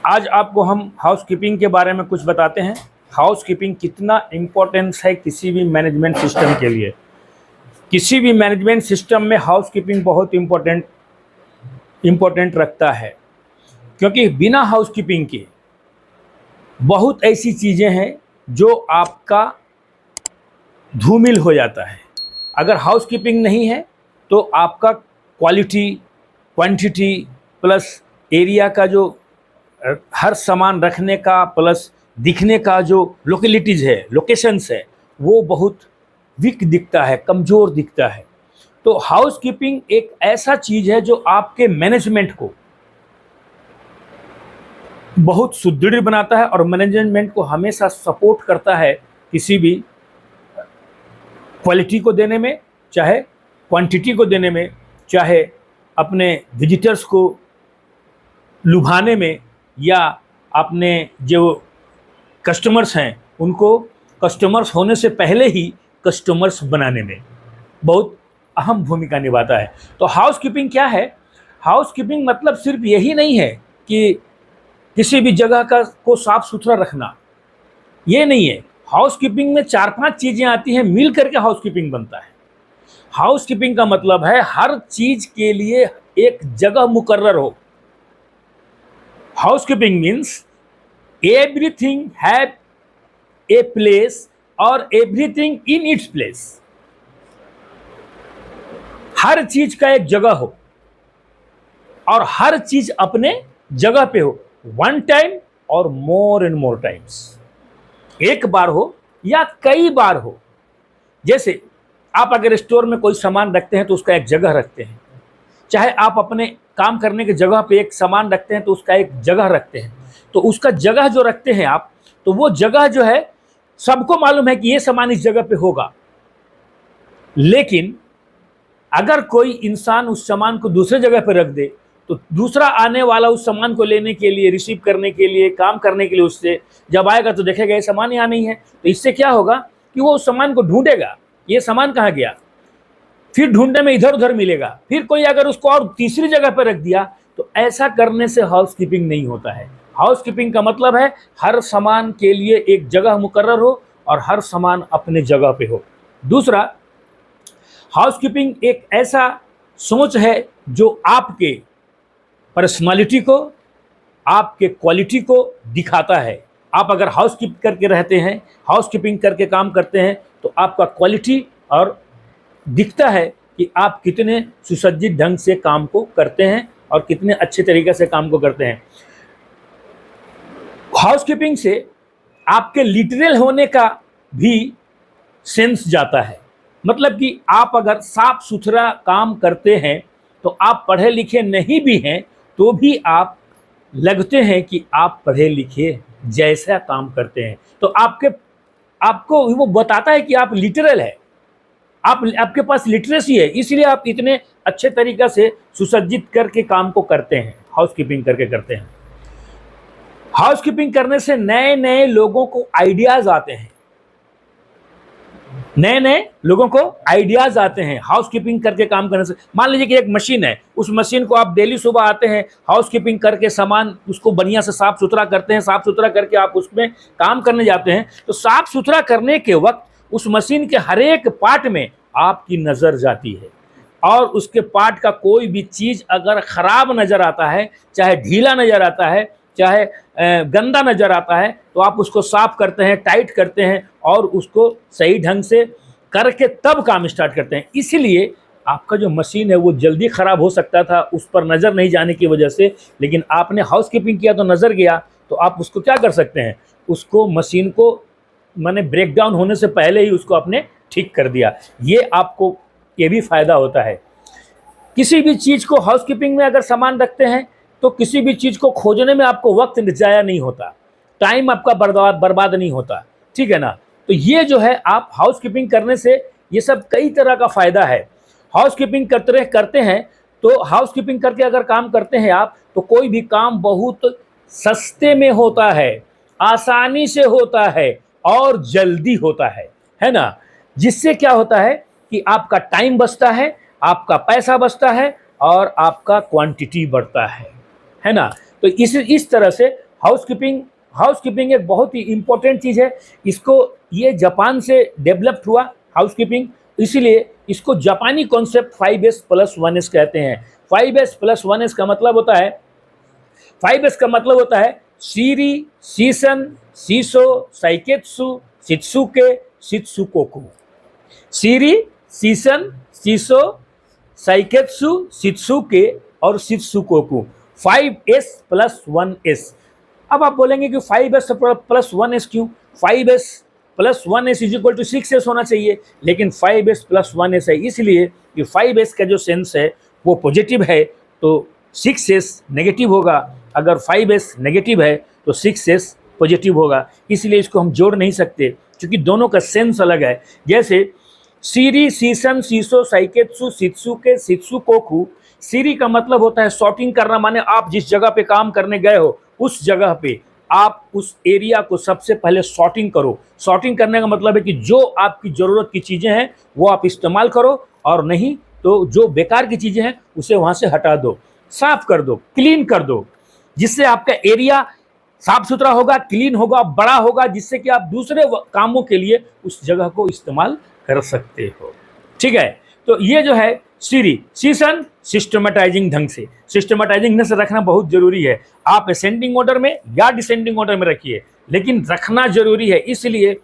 आज आपको हम हाउसकीपिंग के बारे में कुछ बताते हैं। हाउसकीपिंग कितना इम्पोर्टेंस है किसी भी मैनेजमेंट सिस्टम के लिए। किसी भी मैनेजमेंट सिस्टम में हाउसकीपिंग बहुत इम्पोर्टेंट रखता है, क्योंकि बिना हाउसकीपिंग के बहुत ऐसी चीज़ें हैं जो आपका धूमिल हो जाता है। अगर हाउसकीपिंग नहीं है तो आपका क्वालिटी, क्वांटिटी प्लस एरिया का जो हर सामान रखने का प्लस दिखने का जो लोकेलिटीज़ है, लोकेशंस है, वो बहुत वीक दिखता है, कमज़ोर दिखता है। तो हाउसकीपिंग एक ऐसा चीज़ है जो आपके मैनेजमेंट को बहुत सुदृढ़ बनाता है और मैनेजमेंट को हमेशा सपोर्ट करता है किसी भी क्वालिटी को देने में, चाहे क्वांटिटी को देने में, चाहे अपने विजिटर्स को लुभाने में, या अपने जो कस्टमर्स हैं उनको कस्टमर्स होने से पहले ही कस्टमर्स बनाने में बहुत अहम भूमिका निभाता है। तो हाउसकीपिंग क्या है? हाउसकीपिंग मतलब सिर्फ यही नहीं है कि किसी भी जगह को साफ सुथरा रखना, ये नहीं है। हाउसकीपिंग में 4-5 चीज़ें आती हैं, मिल करके हाउसकीपिंग बनता है। हाउसकीपिंग का मतलब है हर चीज़ के लिए एक जगह मुकर्रर हो। Housekeeping means everything have a place और एवरीथिंग इन इट्स प्लेस। हर चीज का एक जगह हो और हर चीज अपने जगह पे हो, वन टाइम और मोर एंड मोर टाइम्स। एक बार हो या कई बार हो। जैसे आप अगर स्टोर में कोई सामान रखते हैं तो उसका एक जगह रखते हैं, चाहे आप अपने काम करने की जगह पे एक सामान रखते हैं तो उसका एक जगह रखते हैं। तो उसका जगह जो रखते हैं आप, तो वो जगह जो है सबको मालूम है कि ये सामान इस जगह पे होगा। लेकिन अगर कोई इंसान उस सामान को दूसरे जगह पे रख दे तो दूसरा आने वाला उस सामान को लेने के लिए, रिसीव करने के लिए, काम करने के लिए उससे जब आएगा तो देखेगा ये सामान यहाँ नहीं है। तो इससे क्या होगा कि वो उस सामान को ढूंढेगा, ये सामान कहाँ गया, फिर ढूंढने में इधर उधर मिलेगा। फिर कोई अगर उसको और तीसरी जगह पर रख दिया, तो ऐसा करने से हाउसकीपिंग नहीं होता है। हाउसकीपिंग का मतलब है हर सामान के लिए एक जगह मुकर्रर हो और हर सामान अपने जगह पे हो। दूसरा, हाउसकीपिंग एक ऐसा सोच है जो आपके पर्सनालिटी को, आपके क्वालिटी को दिखाता है। आप अगर हाउसकीप करके रहते हैं, हाउसकीपिंग करके काम करते हैं, तो आपका क्वालिटी और दिखता है कि आप कितने सुसज्जित ढंग से काम को करते हैं और कितने अच्छे तरीके से काम को करते हैं। हाउसकीपिंग से आपके लिटरल होने का भी सेंस जाता है। मतलब कि आप अगर साफ सुथरा काम करते हैं तो आप पढ़े लिखे नहीं भी हैं तो भी आप लगते हैं कि आप पढ़े लिखे जैसा काम करते हैं। तो आपको वो बताता है कि आप लिटरल है, आपके पास लिटरेसी है, इसलिए आप इतने अच्छे तरीक़े से सुसज्जित करके काम को करते हैं, हाउसकीपिंग करके करते हैं। हाउसकीपिंग करने से नए नए लोगों को आइडियाज़ आते हैं, नए नए लोगों को आइडियाज़ आते हैं हाउसकीपिंग करके काम करने से। मान लीजिए कि एक मशीन है, उस मशीन को आप डेली सुबह आते हैं, हाउसकीपिंग करके सामान उसको बढ़िया से साफ़ सुथरा करते हैं, साफ़ सुथरा करके आप उसमें काम करने जाते हैं। तो साफ़ सुथरा करने के वक्त उस मशीन के हर एक पार्ट में आपकी नज़र जाती है और उसके पार्ट का कोई भी चीज़ अगर ख़राब नज़र आता है, चाहे ढीला नज़र आता है, चाहे गंदा नज़र आता है, तो आप उसको साफ़ करते हैं, टाइट करते हैं और उसको सही ढंग से करके तब काम स्टार्ट करते हैं। इसीलिए आपका जो मशीन है वो जल्दी ख़राब हो सकता था उस पर नज़र नहीं जाने की वजह से, लेकिन आपने हाउसकीपिंग किया तो नज़र गया, तो आप उसको क्या कर सकते हैं, उसको मशीन को माने ब्रेक डाउन होने से पहले ही उसको आपने ठीक कर दिया। ये आपको ये भी फ़ायदा होता है। किसी भी चीज़ को हाउसकीपिंग में अगर सामान रखते हैं तो किसी भी चीज़ को खोजने में आपको वक्त ज़ाया नहीं होता, टाइम आपका बर्बाद नहीं होता, ठीक है ना। तो ये जो है आप हाउसकीपिंग करने से ये सब कई तरह का फ़ायदा है। हाउसकीपिंग करते हैं तो हाउसकीपिंग करके अगर काम करते हैं आप, तो कोई भी काम बहुत सस्ते में होता है, आसानी से होता है और जल्दी होता है ना। जिससे क्या होता है कि आपका टाइम बचता है, आपका पैसा बचता है और आपका क्वांटिटी बढ़ता है ना। तो इस तरह से हाउसकीपिंग एक बहुत ही इंपॉर्टेंट चीज़ है। इसको ये जापान से डेवलप्ड हुआ हाउसकीपिंग, इसीलिए इसको जापानी कॉन्सेप्ट 5S+1S कहते हैं। 5S+1S का मतलब होता है, 5S का मतलब होता है सीरी, सीसन, सीसो, साइकेत्सु, शित्सुके, शित्सुकोकु। सीरी, सीसन, सीसो, साइकेत्सु, शित्सुके और शित्सुकोकु। 5S+1S। अब आप बोलेंगे कि 5S+1S क्यों? 5S+1S = 6S होना चाहिए, लेकिन 5S+1S है इसलिए कि 5S का जो सेंस है वो पॉजिटिव है तो 6S नेगेटिव होगा, अगर 5S नेगेटिव है तो 6S पॉजिटिव होगा, इसलिए इसको हम जोड़ नहीं सकते क्योंकि दोनों का सेंस अलग है। जैसे सीरी, सीसन, सीसो, साइकेत्सु, शित्सुके, शित्सुकोकु। सीरी का मतलब होता है सॉर्टिंग करना, माने आप जिस जगह पे काम करने गए हो उस जगह पे आप उस एरिया को सबसे पहले सॉर्टिंग करो। सॉर्टिंग करने का मतलब है कि जो आपकी ज़रूरत की चीज़ें हैं वो आप इस्तेमाल करो, और नहीं तो जो बेकार की चीज़ें हैं उसे वहाँ से हटा दो, साफ कर दो, क्लीन कर दो, जिससे आपका एरिया साफ सुथरा होगा, क्लीन होगा, बड़ा होगा, जिससे कि आप दूसरे कामों के लिए उस जगह को इस्तेमाल कर सकते हो। ठीक है, तो ये जो है सीरी, सीसन, सिस्टमेटाइजिंग ढंग से, सिस्टमेटाइजिंग ढंग से रखना बहुत जरूरी है। आप असेंडिंग ऑर्डर में या डिसेंडिंग ऑर्डर में रखिए, लेकिन रखना जरूरी है, इसलिए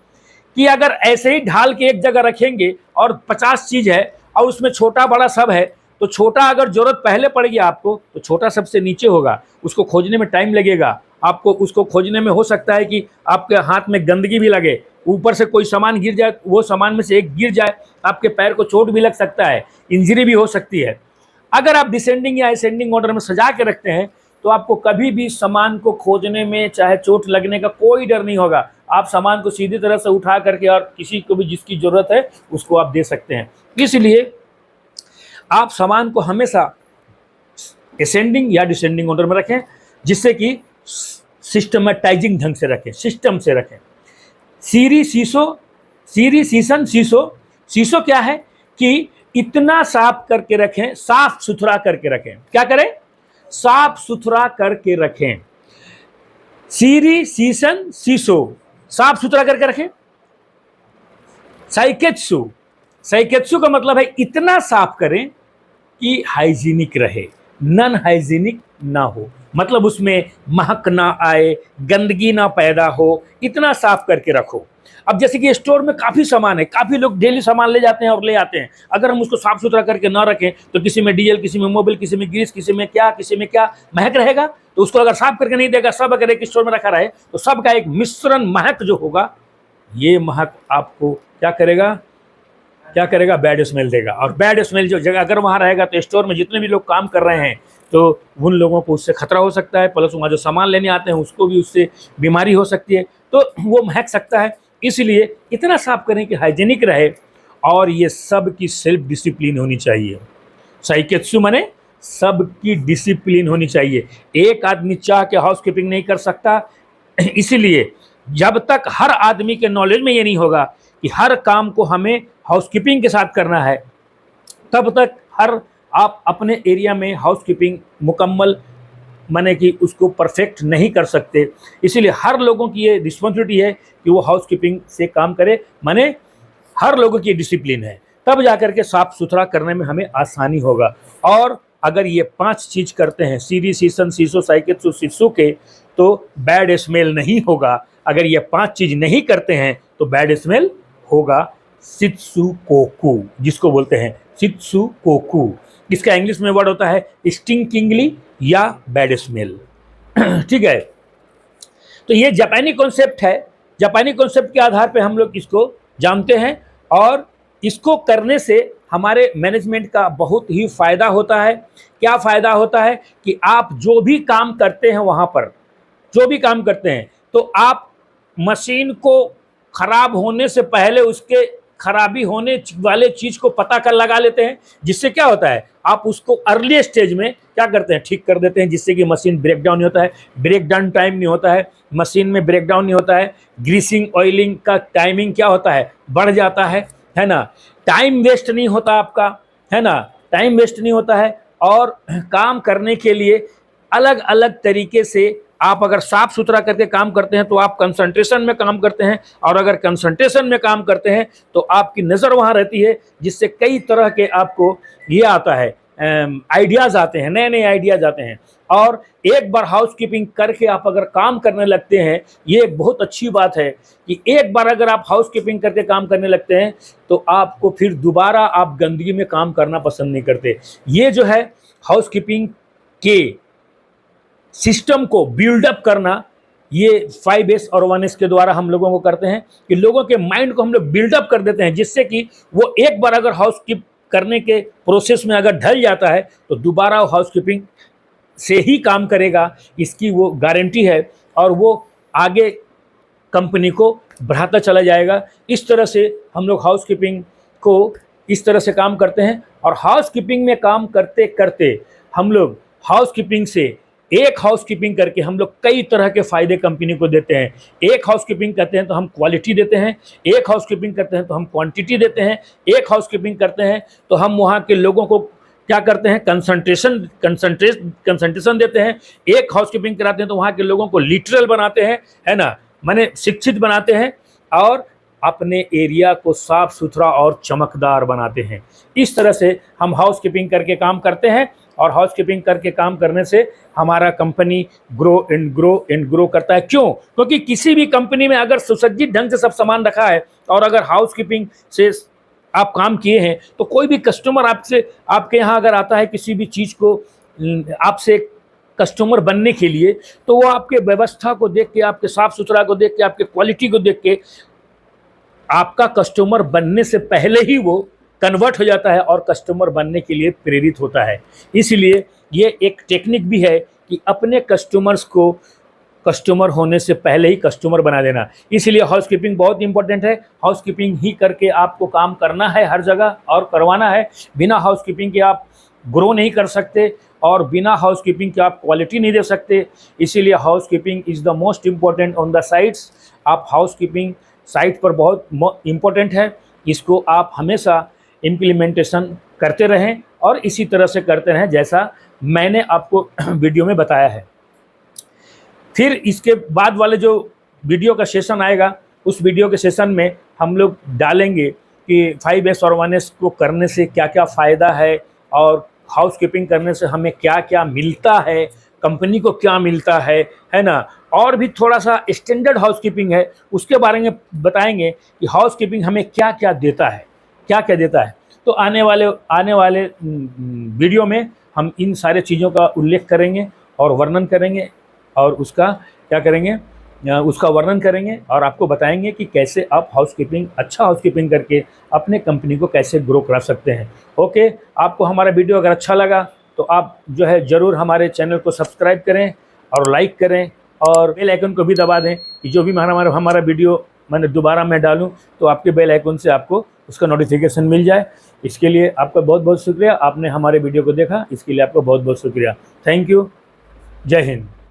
कि अगर ऐसे ही ढाल के एक जगह रखेंगे और 50 चीज है और उसमें छोटा बड़ा सब है, तो छोटा अगर जरूरत पहले पड़ेगी आपको तो छोटा सबसे नीचे होगा, उसको खोजने में टाइम लगेगा, आपको उसको खोजने में हो सकता है कि आपके हाथ में गंदगी भी लगे, ऊपर से कोई सामान गिर जाए, वो सामान में से एक गिर जाए, आपके पैर को चोट भी लग सकता है, इंजरी भी हो सकती है। अगर आप डिसेंडिंग या असेंडिंग ऑर्डर में सजा के रखते हैं तो आपको कभी भी सामान को खोजने में चाहे चोट लगने का कोई डर नहीं होगा। आप सामान को सीधी तरह से उठा करके और किसी को भी जिसकी जरूरत है उसको आप दे सकते हैं। इसलिए आप सामान को हमेशा असेंडिंग या डिसेंडिंग ऑर्डर में रखें, जिससे कि सिस्टमेटाइजिंग ढंग से रखें, सिस्टम से रखें। सीरी, सीसो, सीरी, सीसन, सीसो। सीसो क्या है कि इतना साफ करके रखें, साफ सुथरा करके रखें। क्या करें? साफ सुथरा करके रखें। सीरी, सीसन, सीसो, साफ सुथरा करके रखें। साइकेत्सु, साइकेत्सु का मतलब है इतना साफ करें कि हाइजीनिक रहे, नॉन हाइजीनिक ना हो, मतलब उसमें महक ना आए, गंदगी ना पैदा हो, इतना साफ करके रखो। अब जैसे कि स्टोर में काफ़ी सामान है, काफ़ी लोग डेली सामान ले जाते हैं और ले आते हैं, अगर हम उसको साफ सुथरा करके ना रखें तो किसी में डीजल, किसी में मोबिल, किसी में ग्रीस, किसी में क्या महक रहेगा। तो उसको अगर साफ करके नहीं देगा, सब अगर एक स्टोर में रखा रहे तो सबका एक मिश्रण महक जो होगा, ये महक आपको क्या करेगा? बैड स्मेल देगा। और बैड स्मेल जो जगह अगर वहाँ रहेगा तो स्टोर में जितने भी लोग काम कर रहे हैं तो उन लोगों को उससे खतरा हो सकता है, प्लस वहाँ जो सामान लेने आते हैं उसको भी उससे बीमारी हो सकती है, तो वो महक सकता है। इसलिए इतना साफ करें कि हाइजीनिक रहे, और ये सब की सेल्फ डिसिप्लिन होनी चाहिए। साइकेत्सु माने सबकी डिसिप्लिन होनी चाहिए। एक आदमी चाह के हाउसकीपिंग नहीं कर सकता, इसीलिए जब तक हर आदमी के नॉलेज में ये नहीं होगा कि हर काम को हमें हाउसकीपिंग के साथ करना है, तब तक आप अपने एरिया में हाउसकीपिंग मुकम्मल माने कि उसको परफेक्ट नहीं कर सकते। इसीलिए हर लोगों की ये रिस्पॉन्सिबिलिटी है कि वो हाउसकीपिंग से काम करे, माने हर लोगों की डिसिप्लिन है, तब जाकर के साफ सुथरा करने में हमें आसानी होगा। और अगर ये 5 चीज़ करते हैं, सीरी, सीसन, सीसो, साइकेत्सु, शित्सुके, तो बैड स्मेल नहीं होगा। अगर ये 5 चीज़ नहीं करते हैं तो बैड स्मेल होगा। शित्सुकोकु जिसको बोलते हैं, शित्सुकोकु, इसका इंग्लिश में वर्ड होता है स्टिंकिंगली या बैड स्मेल। ठीक है, तो ये जापानी कॉन्सेप्ट है। जापानी कॉन्सेप्ट के आधार पे हम लोग इसको जानते हैं, और इसको करने से हमारे मैनेजमेंट का बहुत ही फ़ायदा होता है। क्या फ़ायदा होता है कि आप जो भी काम करते हैं वहाँ पर, जो भी काम करते हैं, तो आप मशीन को ख़राब होने से पहले उसके खराबी होने वाले चीज़ को पता कर लगा लेते हैं, जिससे क्या होता है आप उसको अर्ली स्टेज में क्या करते हैं, ठीक कर देते हैं, जिससे कि मशीन ब्रेक डाउन नहीं होता है, ब्रेक डाउन टाइम नहीं होता है, मशीन में ब्रेक डाउन नहीं होता है, ग्रीसिंग ऑयलिंग का टाइमिंग क्या होता है, बढ़ जाता है ना, टाइम वेस्ट नहीं होता आपका, है ना, टाइम वेस्ट नहीं होता है, और काम करने के लिए अलग अलग तरीके से आप अगर साफ सुथरा करके काम करते हैं तो आप कंसंट्रेशन में काम करते हैं, और अगर कंसंट्रेशन में काम करते हैं तो आपकी नज़र वहाँ रहती है, जिससे कई तरह के आपको ये आता है, आइडियाज़ आते हैं, नए नए आइडियाज़ आते हैं। और एक बार हाउसकीपिंग करके आप अगर काम करने लगते हैं, ये एक बहुत अच्छी बात है कि एक बार अगर आप हाउसकीपिंग करके काम करने लगते हैं तो आपको फिर दोबारा आप गंदगी में काम करना पसंद नहीं करते। ये जो है हाउसकीपिंग के सिस्टम को बिल्डअप करना, ये 5S और 1S के द्वारा हम लोगों को करते हैं कि लोगों के माइंड को हम लोग बिल्डअप कर देते हैं, जिससे कि वो एक बार अगर हाउसकीप करने के प्रोसेस में अगर ढल जाता है तो दोबारा हाउसकीपिंग से ही काम करेगा, इसकी वो गारंटी है, और वो आगे कंपनी को बढ़ाता चला जाएगा। इस तरह से हम लोग हाउसकीपिंग को इस तरह से काम करते हैं। और हाउसकीपिंग में काम करते करते हम लोग हाउसकीपिंग से एक हाउसकीपिंग करके हम लोग कई तरह के फ़ायदे कंपनी को देते हैं। एक हाउसकीपिंग करते हैं तो हम क्वालिटी देते हैं, एक हाउसकीपिंग करते हैं तो हम क्वांटिटी देते हैं, एक हाउसकीपिंग करते हैं तो हम वहाँ के लोगों को क्या करते हैं, कंसंट्रेशन देते हैं। एक हाउसकीपिंग कराते हैं तो वहाँ के लोगों को लिटरल बनाते हैं, है ना, माने शिक्षित बनाते हैं, और अपने एरिया को साफ सुथरा और चमकदार बनाते हैं। इस तरह से हम हाउसकीपिंग करके काम करते हैं, और हाउसकीपिंग करके काम करने से हमारा कंपनी ग्रो एंड ग्रो करता है। क्यों? क्योंकि किसी भी कंपनी में अगर सुसज्जित ढंग से सब सामान रखा है और अगर हाउसकीपिंग से आप काम किए हैं तो कोई भी कस्टमर आपके यहाँ अगर आता है किसी भी चीज़ को आपसे कस्टमर बनने के लिए, तो वो आपके व्यवस्था को देख के, आपके साफ सुथरा को देख के, आपके क्वालिटी को देख के आपका कस्टमर बनने से पहले ही वो कन्वर्ट हो जाता है और कस्टमर बनने के लिए प्रेरित होता है। इसलिए ये एक टेक्निक भी है कि अपने कस्टमर्स को कस्टमर होने से पहले ही कस्टमर बना देना। इसलिए हाउसकीपिंग बहुत इंपॉर्टेंट है। हाउसकीपिंग ही करके आपको काम करना है हर जगह और करवाना है। बिना हाउसकीपिंग के आप ग्रो नहीं कर सकते, और बिना हाउसकीपिंग के आप क्वालिटी नहीं दे सकते। इसीलिए housekeeping is the most important on the sites. आप हाउसकीपिंग साइट पर बहुत इम्पोर्टेंट है, इसको आप हमेशा इम्प्लीमेंटेशन करते रहें और इसी तरह से करते रहें जैसा मैंने आपको वीडियो में बताया है। फिर इसके बाद वाले जो वीडियो का सेशन आएगा, उस वीडियो के सेशन में हम लोग डालेंगे कि 5S और 1S को करने से क्या क्या फ़ायदा है, और हाउसकीपिंग करने से हमें क्या क्या मिलता है, कंपनी को क्या मिलता है ना। और भी थोड़ा सा स्टैंडर्ड हाउसकीपिंग है, उसके बारे में बताएंगे कि हाउसकीपिंग हमें क्या क्या देता है, क्या क्या देता है। तो आने वाले वीडियो में हम इन सारे चीज़ों का उल्लेख करेंगे और वर्णन करेंगे, और उसका क्या करेंगे, उसका वर्णन करेंगे और आपको बताएंगे कि कैसे आप अच्छा हाउसकीपिंग करके अपने कंपनी को कैसे ग्रो करा सकते हैं। ओके, आपको हमारा वीडियो अगर अच्छा लगा तो आप जो है ज़रूर हमारे चैनल को सब्सक्राइब करें और लाइक करें, और बेल आइकन को भी दबा दें कि जो भी हमारा वीडियो मैंने दोबारा मैं डालूं तो आपके बेल आइकन से आपको उसका नोटिफिकेशन मिल जाए। इसके लिए आपका बहुत बहुत शुक्रिया। आपने हमारे वीडियो को देखा, इसके लिए आपका बहुत बहुत शुक्रिया। Thank you. जय हिंद।